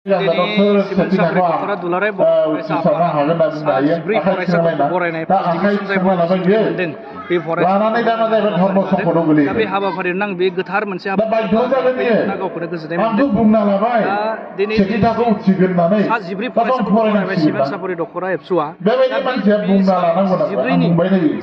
Ini Simon Sabri Kufra Dulare Boresa Sabri Foresa Borena Division Zai Boresa Mending Be Foresa Tapi habafaरि nang be goथार मोनसे हाबाफारि गावखौनो गोजोननाय मोनदों दिनै सा 14 फरायसाफोरखौ फरायबाय सिमेन्ट सापरि दखरा एबसुआ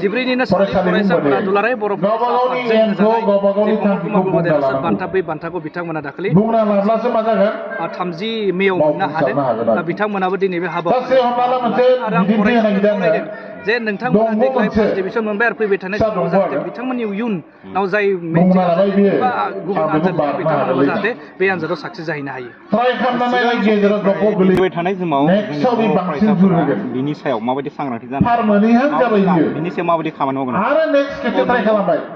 जिब्रैनिनो सानै फरायसाफोरा दुलाराय बर' फरायसाफोरजों बान्था बै बान्थाखौ बिथांमोना दाखालि 30 मेयाव मोननो हादों दा बिथांमोनाबो दिनै बे हाबाफारियाव आरो आं फरायदों जे नोंथांमोना देग्लाय फार्स्ट डिभिजन मोनबाय आरो फैबाय थानाय समाव जाहाथे बिथांमोननि इयुनाव जाय मेट्रिक बा गुबुन आनजाद बिथांमोनाबो जाहाथे बे आनजादाव साक्सेस जाहैनो हायो फैबाय थानाय समाव बिनि सायाव माबायदि सांग्रांथि जानो बिनि सायाव माबायदि खामानि मावगोन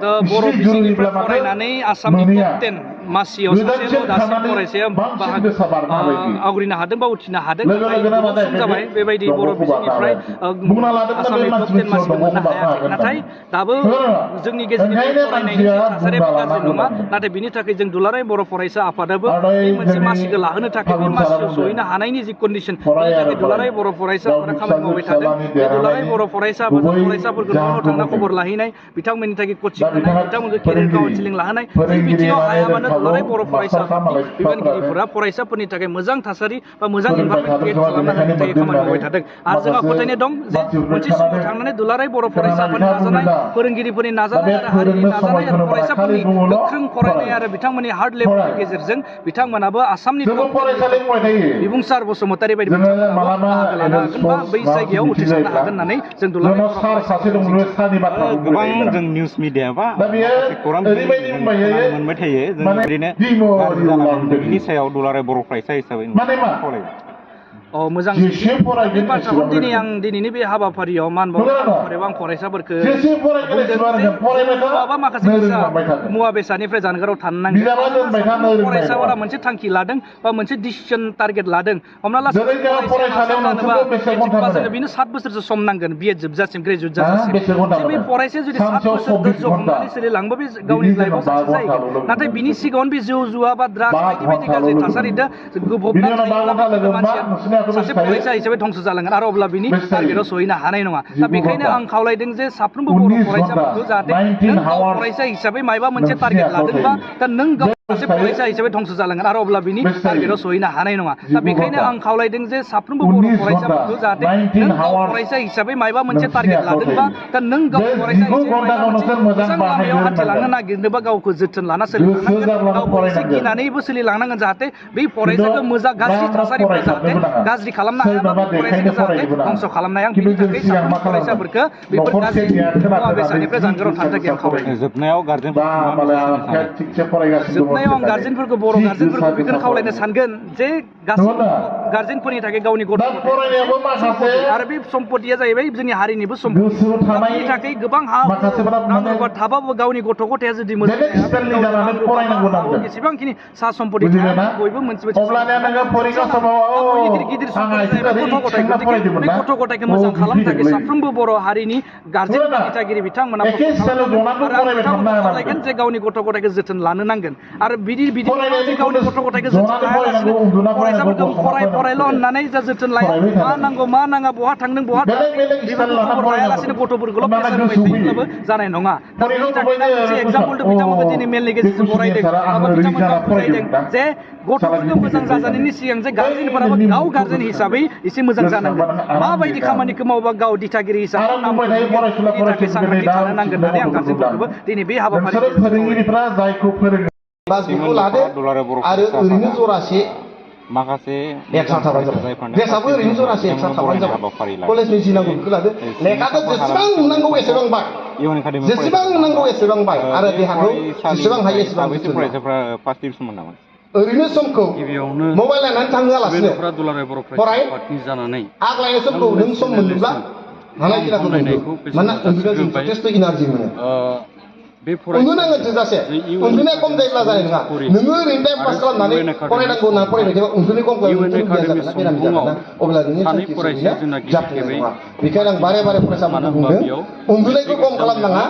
दा बर' बिजोंनिफ्राय फरायनानै आसामनि टप 10 मासियाव सासेल' दासिम फरायसाया आवग्रिनो हादों बा उथ्रिनो हादों गोबां सम जाबाय बेबायदि बर' बिजोंनिफ्राय आसामनि टप 10 मासिखौ मोननो हायाखै नाथाय दाबो जोंनि गेजेरनिफ्राय फरायनायनि थासारिया गाज्रि नङा नाथाय बिनि थाखाय जों दुलाराय बर' फरायसा आफादाबो बे मोनसे मासिखौ लाहोनो थाखाय बे मासियाव सहैनो हानायनि जि कन्डिसन बेनि थाखाय दुलाराय बर' फरायसाफोरा खामानि मावबाय थादों बे दुलाराय बर' फरायसा फरायसाफोरखौ न'आव थांना खबर लाहैनाय बिथांमोननि थाखाय कचिं होनाय बिथांमोनखौ केरियार काउन्सिलिं लाहोनाय बे बिथिङाव हाया मानो दुलाराय बर' फरायसा आफादनि बिबानगिरिफोरा फरायसाफोरनि थाखाय मोजां थासारि बा मोजां इनभारमेन्ट क्रिएट खालामनो थाखाय खामानि मावबाय थादों आरो जोंहा फोथायनाय दं जे मोनसे समाव थांनानै दुलाराय बर' फरायसाफोरनि नाजानाय फोरोंगिरिफोरनि नाजानाय आरो हारिनि नाजानाय आरो फरायसाफोरनि गोख्रों फरायनाय आरो बिथांमोननि हार्ड लेभेलनि गेजेरजों बिथांमोनाबो आसामनि बिबुंसार बसुमतारी बायदि बाहागो लानो हागोन बा बै जायगायाव उथ्रिसारनो हागोन होननानै जों दुलाराय बर' गोबां जों निउस मिडिया बा खौरां मोनबाय थायो जों ओरैनो बिनि सायाव दुलाराय बर' फरायसा हिसाबै मोजां बाथ्राखौ दिनै आं दिनैनि बे हाबाफारियाव हाबाफारियाव आं फरायसाफोरखौ बुंदों माखासे मुवा बेसादनिफ्राय जानगाराव थानो नांगोन फरायसाफोरा मोनसे थांखि लादों बा मोनसे डिसिसन टारगेट लादों हमना ला बिनो 7 बोसोरसो सम नांगोन बिए जोबजासिम ग्रेजुवेट जाजासिम बे फरायसाया जुदि 7 बोसोर धैर्य हमनानै सोलिलांबा बे गावनि लाइफआव साक्सेस जाहैगोन नाथाय बिनि सिगाङावनो बे जौ जुवा बा ड्राग्स बायदि बायदि गाज्रि थासारिजों गोफबना थायोब्ला मानसिया सासे फरायसा हिसाबै धंस जालांगोन आरो अब्ला बिनि टारगेटआव सहैनो हानाय नङा दा बेखायनो आं खावलायदों जे साफ्रोमबो बर' फरायसाफोरखौ जाहाथे नों गाव फरायसा हिसाबै मायबा मोनसे टारगेट लादोंबा दा नों गाव सासे फरायसा हिसाबै धंस जालांगोन आरो अब्ला बिनि टारगेटआव सहैनो हानाय नङा दा बेखायनो आं खावलायदों जे साफ्रोमबो बर' फरायसाफोरखौ जाहाथे नों गाव फरायसा हिसाबै मायबा मोनसे टारगेट लादोंबा दा नों गाव फरायसा हिसाबै मायबा मोनसे मोजां लामायाव हान्थिलांनो नागिरनोबा गावखौ जोथोन लाना सोलिलांनांगोन गावखौ एसे गिनानैबो सोलिलांनांगोन जाहाथे बै फरायसाखौ मोजां गाज्रि थासारिफ्रा जाहाथे गाज्रि खालामनो हायाबा फरायसाखौ जाहाथे धंस खालामनो हाया बिनि थाखाय साफ्रोमबो फरायसाफोरखौ बेफोर गाज्रि मुवा बेसादनिफ्राय जानगाराव थानो थाखाय आं खावलायदों जोबनायाव आं गार्जेनफोरखौ बर' गार्जेनफोरखौ बेखौनो खावलायनो सानगोन जे गासैबो गार्जेनफोरनि थाखाय गावनि गथ' आरो बे सम्पतिया जाहैबाय जोंनि हारिनिबो सम्पति बेनि थाखाय गोबां थाबाबो गावनि गथ' गथाया जुदि मोजां एसेबांखिनि सा सम्पति बयबो मोनसे गिदिर गथ' गथायखौ मोजां खालामनो थाखाय साफ्रोमबो बर' हारिनि गार्जेन दिथागिरि बिथांमोना खावलायगोन जे गावनि गथ' गथायखौ जोथोन लानो नांगोन आरो बिदि गावनि गथ' गथायखौ जोथोन लायालासिनो फरायसाफोरखौ फरायल' होननानै जा जोथोन लाया मा नांगौ मा नाङा बहा थांदों बहा खबर लायालासिनो गथ'फोरखौल' प्रेसार होबाय थायोब्लाबो जानाय नङा दा बेनि थाखायनो मोनसे एगजाम्पलखौ बिथांमोनखौ दिनै मेलनि गेजेरजों बरायदों बिथांमोनखौ बुजायदों जे गथ'फोरखौ मोजां जाजानायनि सिगां जे गार्जेनफोराबो गाव गार्जेन हिसाबै एसे मोजां जानांगोन माबायदि खामानिखौ मावबा गाव दिथागिरि हिसाबै थाखाय सांग्रांथि थानो नांगोन होननानै आं गार्जेनफोरखौबो दिनै बे हाबाफारिखौ आरो ओरैनो जरासे माखासे ड्रेसाबो ओरैनो जरासे एक्सट्रा थाबानो जाबाय कलेजनि जि नांगौ बेखौ लादो लेखाखौ जेसेबां नांगौ एसेबां बाय जेसेबां नांगौ एसेबां बाय आरो देहाखौ जेसेबां हायो एसेबां फरायसाफ्रा फार्स्ट डिभिजन मोनदोंमोन ओरैनो समखौ मबाइल नायनानै थांहोआलासिनो फराय आग्लायनाय समखौ नों सम मोनोब्ला हानाय खिनाखौ मानोना उन्दुनायाव जों जथेस्थ' इनारजि मोनो उन्दुनांगोन थोजासे उन्दुनाया खम जायोब्ला जानाय नङा नोङो ओरैनो टाइम पास खालामनानै फरायनांगौ होननानै फरायबाय थायोबा उन्दुनाय खम जागोन अब्ला नोंनि जाफुंनाय नङा बेखायनो आं बारे बारे फरायसाफोरखौ बुंदों उन्दुनायखौ खम खालामनाङा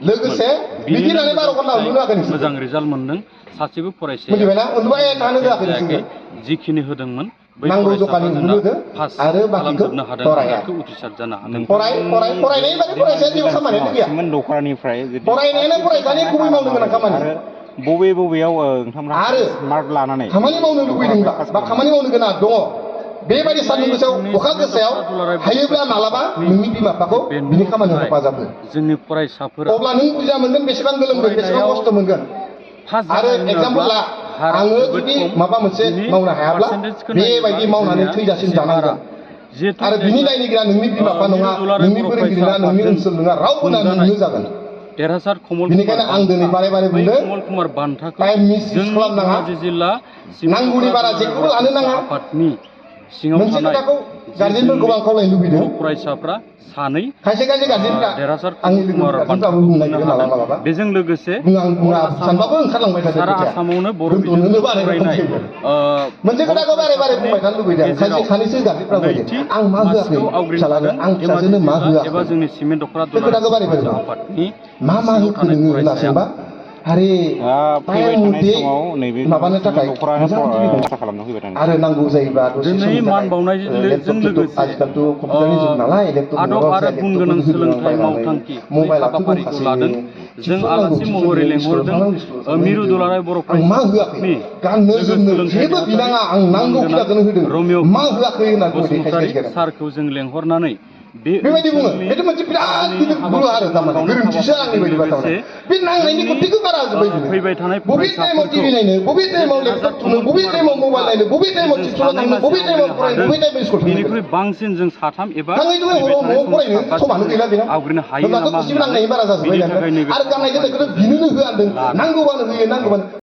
लोगोसे बिदि होननानै 12 घन्टा उन्दुनो हागोन मोजां रिजाल्ट मोनदों सासेबो फरायसाया मिथिबायना उन्दुबाय थानो होआखै जायाखै बिसोरनो जिखिनि होदोंमोन बै नांगौ जखानि फरायसाफोरा होदों पास आरो बाखिखौ खालामजोबनो हादों फराया आनजादखौ उथ्रिसार जानो हादों फरायनायनि बागै फरायसाया जेबो खामानियानो गैया सिमोन दखरानिफ्राय फरायनायानो फरायसानि गुबै मावनो गोनां खामानि आरो बबेयाव नोंथांमोना आरो मार्क लानानै खामानि मावनो लुबैदोंब्ला बा खामानि मावनो गोनां दङ बेबायदि सान्दुं गोसायाव अखा गोसायाव हायोब्ला मालाबा नोंनि बिमा बिफाखौ बिनि खामानियाव हेफाजाब हो जोंनि फरायसाफोरा अब्ला नों बुजिना मोनगोन बेसेबां गोलोमगोन बेसेबां खस्थ' मोनगोन पास आरो एग्जाम्पल ला आङो जुदि माबा मोनसे मावनो हायाब्ला बेबायदि मावनानै थैजासिम जानांगोन आरो बिनि दायनिगिरिया नोंनि बिमा बिफा नङा नोंनि फोरोंगिरि नङा नोंनि ओनसोल नङा रावबो नोंनो जागोन देरहासार कमल बेनिखायनो आं दिनै बारे बारे बुंदों कमल कुमार बान्थाखौ टाइम मिस खालामनाङा धेमाजि जिल्ला नांगौनि बारा जेखौबो लानो नाङा आफादनि सिङाव मोनसे थानाय खोथाखौ गार्जेनफोरखौ आं खावलायनो लुबैदों फरायसाफ्रा सानै खायसे गार्जेनफ्रा देरहासार आंनि कमल कुमार लोगोफोरा बान्थाखौ बुंनो मोननो नागिरो मालाबा हादों मालाबा बेजों लोगोसे बुङा सानबाबो ओंखारलांबाय थादों सारा खोथाया आसामावनो बर' दोनथ'नोनो बिजोंजों बारे फरायनाय मोनसे खोथाखौ बारे बारे बुंबाय थानो लुबैदों खायसे खानैसो गार्जेनफ्रा बुंदों आं मा होआखै फिसालानो आं फिसाजोनो मा होआखै एबा जोंनि सिमेन्ट दख'रा बे खोथाखौ बारे बारे बुं आफादनि मा होखो नोङो होनासैबा आरे फैबाय थानाय समाव नैबे माबानो थाखाय दखरानो आसा खालामना फैबाय थानाय आरो नांगौ जायोबा दसे दिनै मान बावनायजों लोगोसे आजिखालिथ' कम्पिउटारनि जुग नालाय आदब आरो गुन गोनां सोलोंथाइ मावथांखि हाबाफारिखौ लादों जों आलासि महरै लेंहरदों मिरु दुलाराय बर' मा होआखै गाननो जोमनो जेबो बिनाङा आं नांगौ खिनिखौनो होदों रमिय मा होआखै होननानै बुंदों बसुमतारी सारखौ जों लेंहरनानै बेबायदि बुङो बेथ' मोनसे बिराद गिदिर गुरु आरो थारमाने गोरोन्थिसो आंनि बायदिबा थारमाने बे नांनायनि गथिखौ बारा जोब्बाय फैबाय थानाय बबे टाइमाव टिभि नायनो बबे टाइमाव लेपटप थुनो बबे टाइमाव मबाइल नायनो बबे टाइमाव टिउसनाव थांनो बबे टाइमाव फरायनो बबे टाइमाव स्कुल थांनो बेनिख्रुइ बांसिन जों साथाम एबा थाङै हराव न'आव फरायनो समानो गैला बेनाव आवग्रिनो हायो होनब्लाथ' नामा खुसि नांनायनि बारा जाजोब्बाय आरो गाननाय जोमनायखौथ' बिनोनो होआ होनदों नांगौबानो होयो नांगौबानो